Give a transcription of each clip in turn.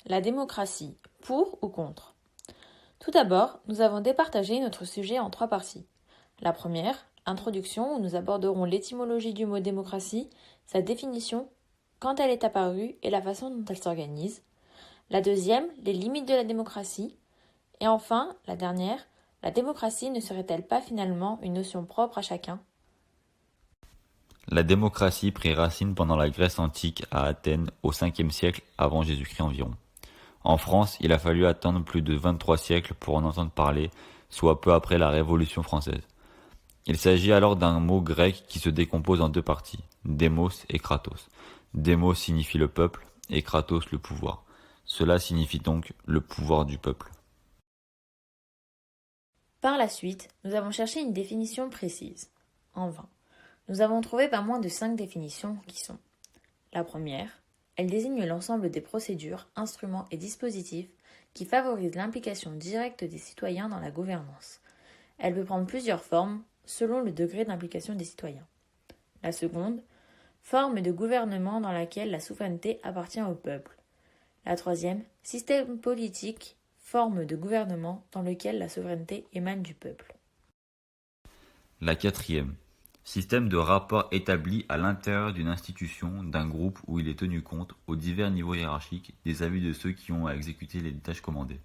La démocratie, pour ou contre? Tout d'abord, nous avons départagé notre sujet en 3 parties. La première, introduction, où nous aborderons l'étymologie du mot démocratie, sa définition, quand elle est apparue et la façon dont elle s'organise. La deuxième, les limites de la démocratie. Et enfin, la dernière, la démocratie ne serait-elle pas finalement une notion propre à chacun? La démocratie prit racine pendant la Grèce antique à Athènes au 5e siècle avant Jésus-Christ environ. En France, il a fallu attendre plus de 23 siècles pour en entendre parler, soit peu après la Révolution française. Il s'agit alors d'un mot grec qui se décompose en 2 parties, démos et kratos. Démos signifie le peuple et kratos le pouvoir. Cela signifie donc le pouvoir du peuple. Par la suite, nous avons cherché une définition précise. En vain. Nous avons trouvé pas moins de 5 définitions qui sont: la première, elle désigne l'ensemble des procédures, instruments et dispositifs qui favorisent l'implication directe des citoyens dans la gouvernance. Elle peut prendre plusieurs formes selon le degré d'implication des citoyens. La seconde, forme de gouvernement dans laquelle la souveraineté appartient au peuple. La troisième, système politique, forme de gouvernement dans lequel la souveraineté émane du peuple. La quatrième, système de rapport établi à l'intérieur d'une institution, d'un groupe où il est tenu compte, aux divers niveaux hiérarchiques, des avis de ceux qui ont à exécuter les tâches commandées.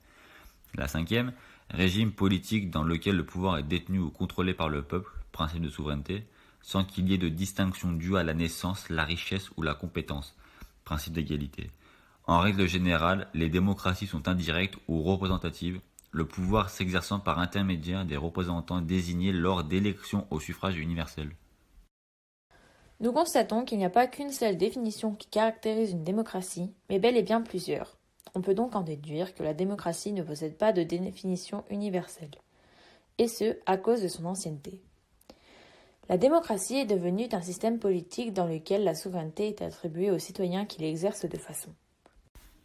La cinquième, régime politique dans lequel le pouvoir est détenu ou contrôlé par le peuple, principe de souveraineté, sans qu'il y ait de distinction due à la naissance, la richesse ou la compétence, principe d'égalité. En règle générale, les démocraties sont indirectes ou représentatives, le pouvoir s'exerçant par intermédiaire des représentants désignés lors d'élections au suffrage universel. Nous constatons qu'il n'y a pas qu'une seule définition qui caractérise une démocratie, mais bel et bien plusieurs. On peut donc en déduire que la démocratie ne possède pas de définition universelle, et ce, à cause de son ancienneté. La démocratie est devenue un système politique dans lequel la souveraineté est attribuée aux citoyens qui l'exercent de façon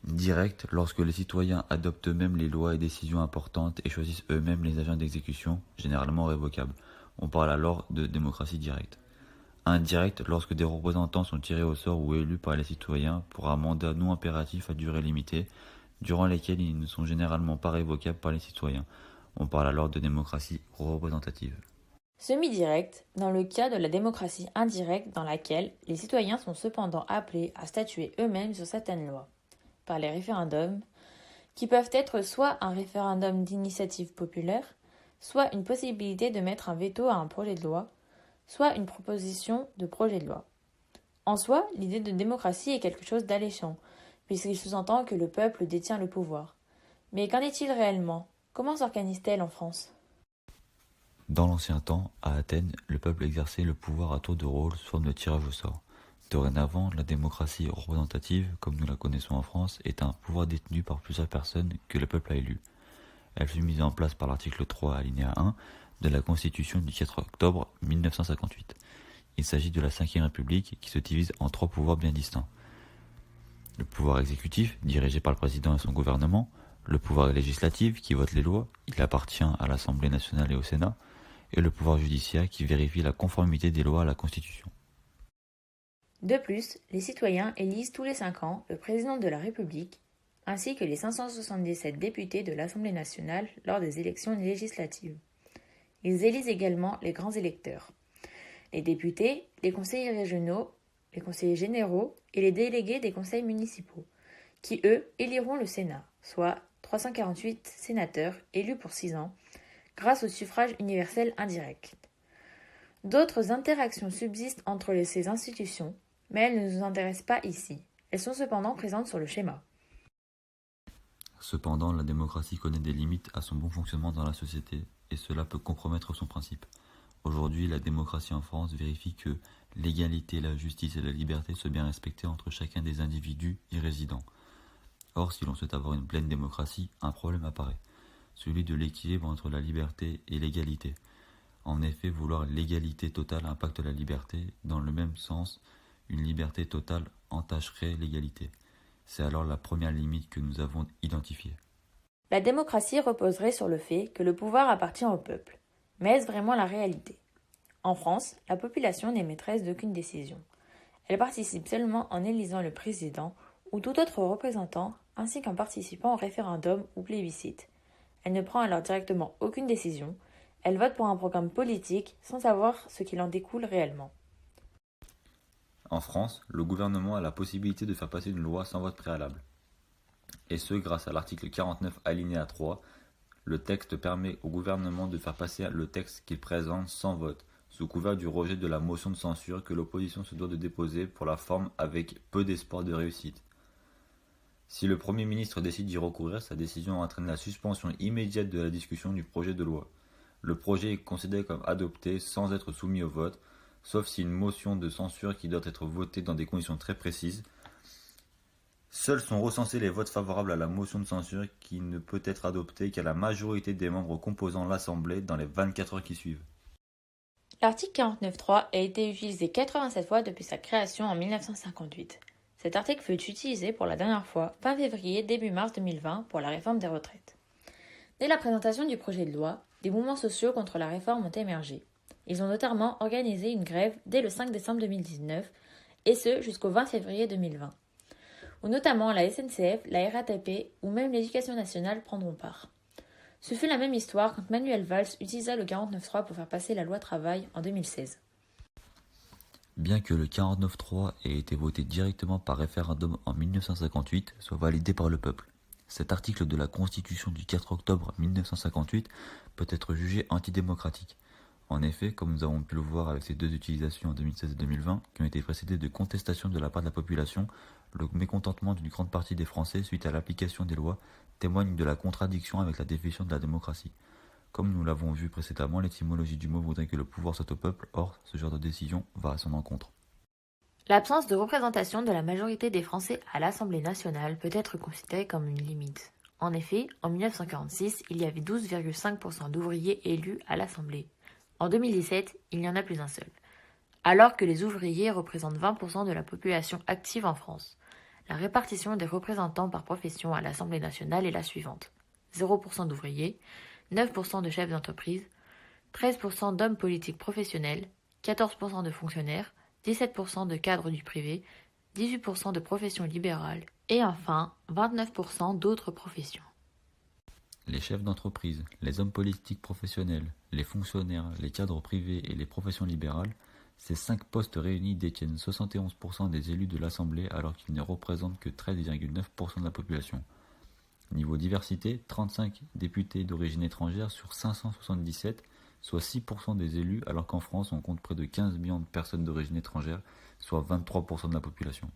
Directe, lorsque les citoyens adoptent eux-mêmes les lois et décisions importantes et choisissent eux-mêmes les agents d'exécution, généralement révocables. On parle alors de démocratie directe. Indirecte, lorsque des représentants sont tirés au sort ou élus par les citoyens pour un mandat non impératif à durée limitée, durant lesquels ils ne sont généralement pas révocables par les citoyens. On parle alors de démocratie représentative. semi-directe, dans le cas de la démocratie indirecte dans laquelle les citoyens sont cependant appelés à statuer eux-mêmes sur certaines lois, par les référendums, qui peuvent être soit un référendum d'initiative populaire, soit une possibilité de mettre un veto à un projet de loi, soit une proposition de projet de loi. En soi, l'idée de démocratie est quelque chose d'alléchant, puisqu'il sous-entend que le peuple détient le pouvoir. Mais qu'en est-il réellement? Comment s'organise-t-elle en France? Dans l'ancien temps, à Athènes, le peuple exerçait le pouvoir à tour de rôle sous forme de tirage au sort. Dorénavant, la démocratie représentative, comme nous la connaissons en France, est un pouvoir détenu par plusieurs personnes que le peuple a élues. Elle fut mise en place par l'article 3 alinéa 1 de la Constitution du 4 octobre 1958. Il s'agit de la Ve République qui se divise en 3 pouvoirs bien distincts. Le pouvoir exécutif, dirigé par le président et son gouvernement, le pouvoir législatif qui vote les lois, il appartient à l'Assemblée nationale et au Sénat, et le pouvoir judiciaire qui vérifie la conformité des lois à la Constitution. De plus, les citoyens élisent tous les 5 ans le président de la République, ainsi que les 577 députés de l'Assemblée nationale lors des élections législatives. Ils élisent également les grands électeurs, les députés, les conseillers régionaux, les conseillers généraux et les délégués des conseils municipaux, qui eux éliront le Sénat, soit 348 sénateurs élus pour 6 ans, grâce au suffrage universel indirect. D'autres interactions subsistent entre ces institutions, mais elles ne nous intéressent pas ici. Elles sont cependant présentes sur le schéma. Cependant, la démocratie connaît des limites à son bon fonctionnement dans la société, et cela peut compromettre son principe. Aujourd'hui, la démocratie en France vérifie que l'égalité, la justice et la liberté soient bien respectées entre chacun des individus y résidant. Or, si l'on souhaite avoir une pleine démocratie, un problème apparaît, celui de l'équilibre entre la liberté et l'égalité. En effet, vouloir l'égalité totale impacte la liberté, dans le même sens, une liberté totale entacherait l'égalité. C'est alors la première limite que nous avons identifiée. La démocratie reposerait sur le fait que le pouvoir appartient au peuple. Mais est-ce vraiment la réalité? En France, la population n'est maîtresse d'aucune décision. Elle participe seulement en élisant le président ou tout autre représentant ainsi qu'en participant au référendum ou plébiscite. Elle ne prend alors directement aucune décision, elle vote pour un programme politique sans savoir ce qu'il en découle réellement. En France, le gouvernement a la possibilité de faire passer une loi sans vote préalable. Et ce, grâce à l'article 49 alinéa 3, le texte permet au gouvernement de faire passer le texte qu'il présente sans vote, sous couvert du rejet de la motion de censure que l'opposition se doit de déposer pour la forme avec peu d'espoir de réussite. Si le Premier ministre décide d'y recourir, sa décision entraîne la suspension immédiate de la discussion du projet de loi. Le projet est considéré comme adopté sans être soumis au vote, sauf si une motion de censure qui doit être votée dans des conditions très précises. Seuls sont recensés les votes favorables à la motion de censure qui ne peut être adoptée qu'à la majorité des membres composant l'Assemblée dans les 24 heures qui suivent. L'article 49.3 a été utilisé 87 fois depuis sa création en 1958. Cet article fut utilisé pour la dernière fois fin février début mars 2020 pour la réforme des retraites. Dès la présentation du projet de loi, des mouvements sociaux contre la réforme ont émergé. Ils ont notamment organisé une grève dès le 5 décembre 2019 et ce jusqu'au 20 février 2020, où notamment la SNCF, la RATP ou même l'Éducation nationale prendront part. Ce fut la même histoire quand Manuel Valls utilisa le 49.3 pour faire passer la loi travail en 2016. Bien que le 49.3 ait été voté directement par référendum en 1958, soit validé par le peuple, cet article de la Constitution du 4 octobre 1958 peut être jugé antidémocratique. En effet, comme nous avons pu le voir avec ces deux utilisations en 2016 et 2020, qui ont été précédées de contestations de la part de la population, le mécontentement d'une grande partie des Français suite à l'application des lois témoigne de la contradiction avec la définition de la démocratie. Comme nous l'avons vu précédemment, l'étymologie du mot voudrait que le pouvoir soit au peuple, or ce genre de décision va à son encontre. L'absence de représentation de la majorité des Français à l'Assemblée nationale peut être considérée comme une limite. En effet, en 1946, il y avait 12,5% d'ouvriers élus à l'Assemblée. En 2017, il n'y en a plus un seul. Alors que les ouvriers représentent 20% de la population active en France. La répartition des représentants par profession à l'Assemblée nationale est la suivante. 0% d'ouvriers, 9% de chefs d'entreprise, 13% d'hommes politiques professionnels, 14% de fonctionnaires, 17% de cadres du privé, 18% de professions libérales et enfin 29% d'autres professions. Les chefs d'entreprise, les hommes politiques professionnels, les fonctionnaires, les cadres privés et les professions libérales, ces 5 postes réunis détiennent 71% des élus de l'Assemblée alors qu'ils ne représentent que 13,9% de la population. Niveau diversité, 35 députés d'origine étrangère sur 577, soit 6% des élus, alors qu'en France on compte près de 15 millions de personnes d'origine étrangère, soit 23% de la population.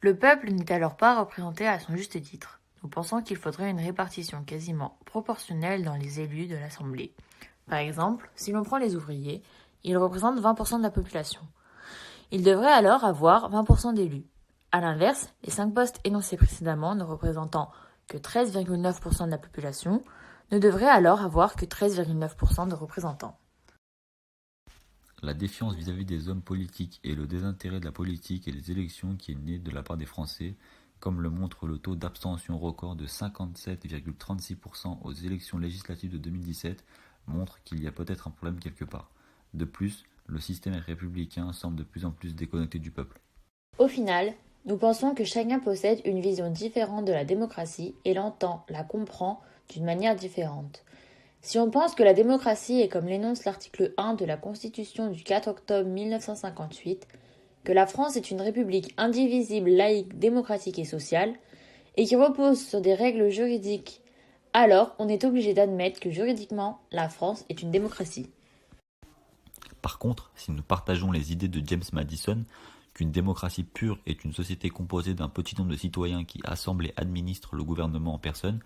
Le peuple n'est alors pas représenté à son juste titre. Nous pensons qu'il faudrait une répartition quasiment proportionnelle dans les élus de l'Assemblée. Par exemple, si l'on prend les ouvriers, ils représentent 20% de la population. Ils devraient alors avoir 20% d'élus. A l'inverse, les 5 postes énoncés précédemment ne représentant que 13,9% de la population ne devraient alors avoir que 13,9% de représentants. La défiance vis-à-vis des hommes politiques et le désintérêt de la politique et des élections qui est né de la part des Français, comme le montre le taux d'abstention record de 57,36% aux élections législatives de 2017, montre qu'il y a peut-être un problème quelque part. De plus, le système républicain semble de plus en plus déconnecté du peuple. Au final, nous pensons que chacun possède une vision différente de la démocratie et l'entend, la comprend d'une manière différente. Si on pense que la démocratie est comme l'énonce l'article 1 de la Constitution du 4 octobre 1958, que la France est une république indivisible, laïque, démocratique et sociale, et qui repose sur des règles juridiques, alors on est obligé d'admettre que juridiquement, la France est une démocratie. Par contre, si nous partageons les idées de James Madison, qu'une démocratie pure est une société composée d'un petit nombre de citoyens qui assemblent et administrent le gouvernement en personne,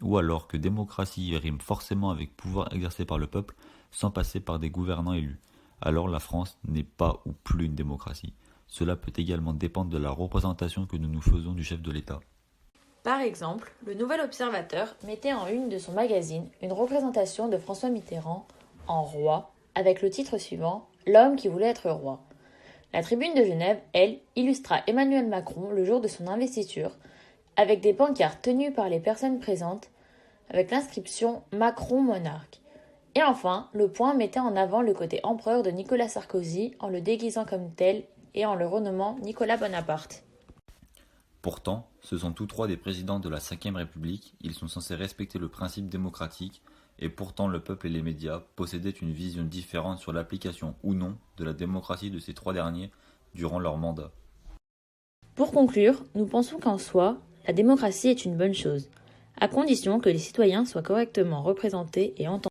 ou alors que démocratie rime forcément avec pouvoir exercé par le peuple sans passer par des gouvernants élus, alors la France n'est pas ou plus une démocratie. Cela peut également dépendre de la représentation que nous nous faisons du chef de l'État. Par exemple, le Nouvel Observateur mettait en une de son magazine une représentation de François Mitterrand en roi, avec le titre suivant « L'homme qui voulait être roi ». La Tribune de Genève, elle, illustra Emmanuel Macron le jour de son investiture, avec des pancartes tenues par les personnes présentes, avec l'inscription « Macron monarque ». Et enfin, Le Point mettait en avant le côté empereur de Nicolas Sarkozy en le déguisant comme tel et en le renommant Nicolas Bonaparte. Pourtant, ce sont tous trois des présidents de la Ve République, ils sont censés respecter le principe démocratique, et pourtant le peuple et les médias possédaient une vision différente sur l'application ou non de la démocratie de ces trois derniers durant leur mandat. Pour conclure, nous pensons qu'en soi, la démocratie est une bonne chose, à condition que les citoyens soient correctement représentés et entendus.